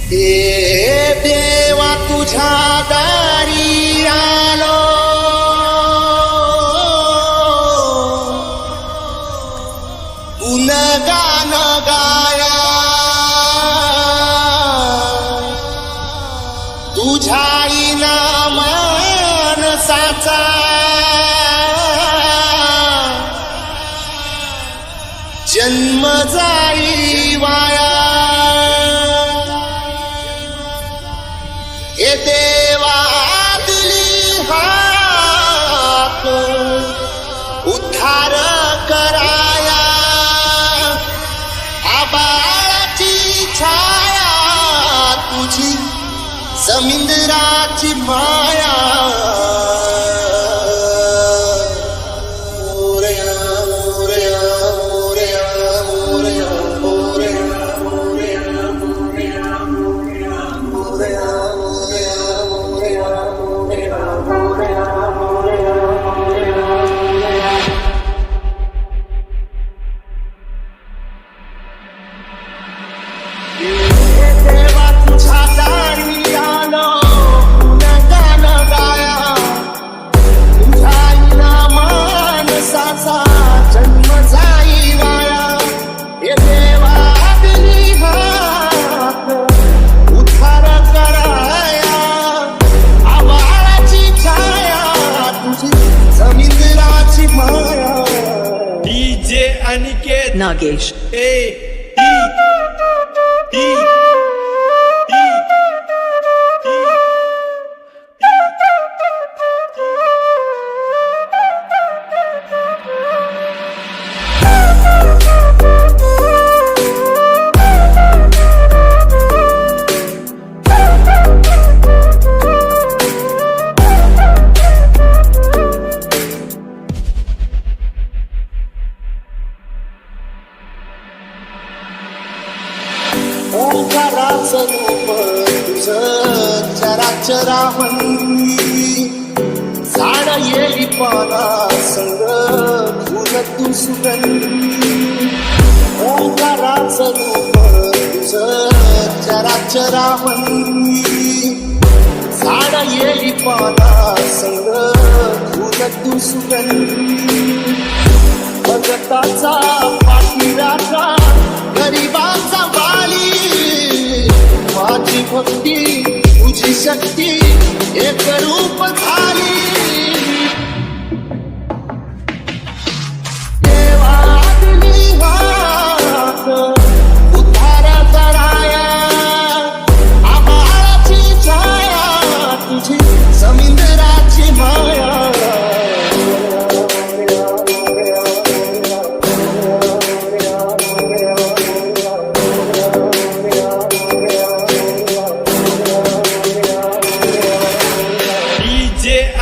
हे देवा तुझ्या दारी आलो, गुणगान गाया तुझ्या मानसाचा जन्म जाई वाया। हे देवा दिली हाक उद्धार कराया, आबाळाची छाया तुझी समुद्राची माया। देवा तुझ्या दारी आलो, गुणगान गाया तुझ्या मानसाचा जन्म जाई वाया। हे देवा दिली हाक उद्धार कराया, आभाळाची छाया तुझी समुद्राची माया। डीजे अनिकेत नागेश ओंकाराचं रूप तुझं चराचरावंती, झाड येली पाना संग फुल तू सुगंधी। ओंकाराचं रूप तुझं चराचरावंती, झाड येली पाना संग फुल तू सुगंधी। भगताचा पाठीराखा गरिबाचा वाली, माझी भक्ती तुझी शक्ती एक रूप झाली। देवा दिली हाक उद्धार कराया, आभाळाची छाया तुझी समुद्राची माया।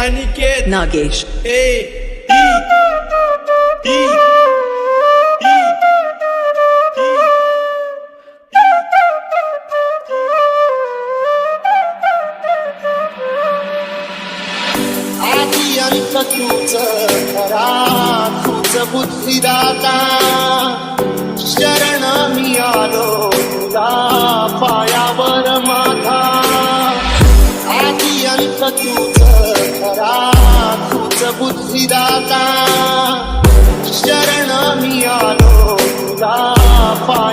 अनिकेत नागेश आदि अंत तूच खरा तूच बुद्धिदाता, शरण मी आलो तुला पायावर माझा। आदि अंत तूच खरा तूच बुद्धिदाता, शरण मी आलो तुला पायावर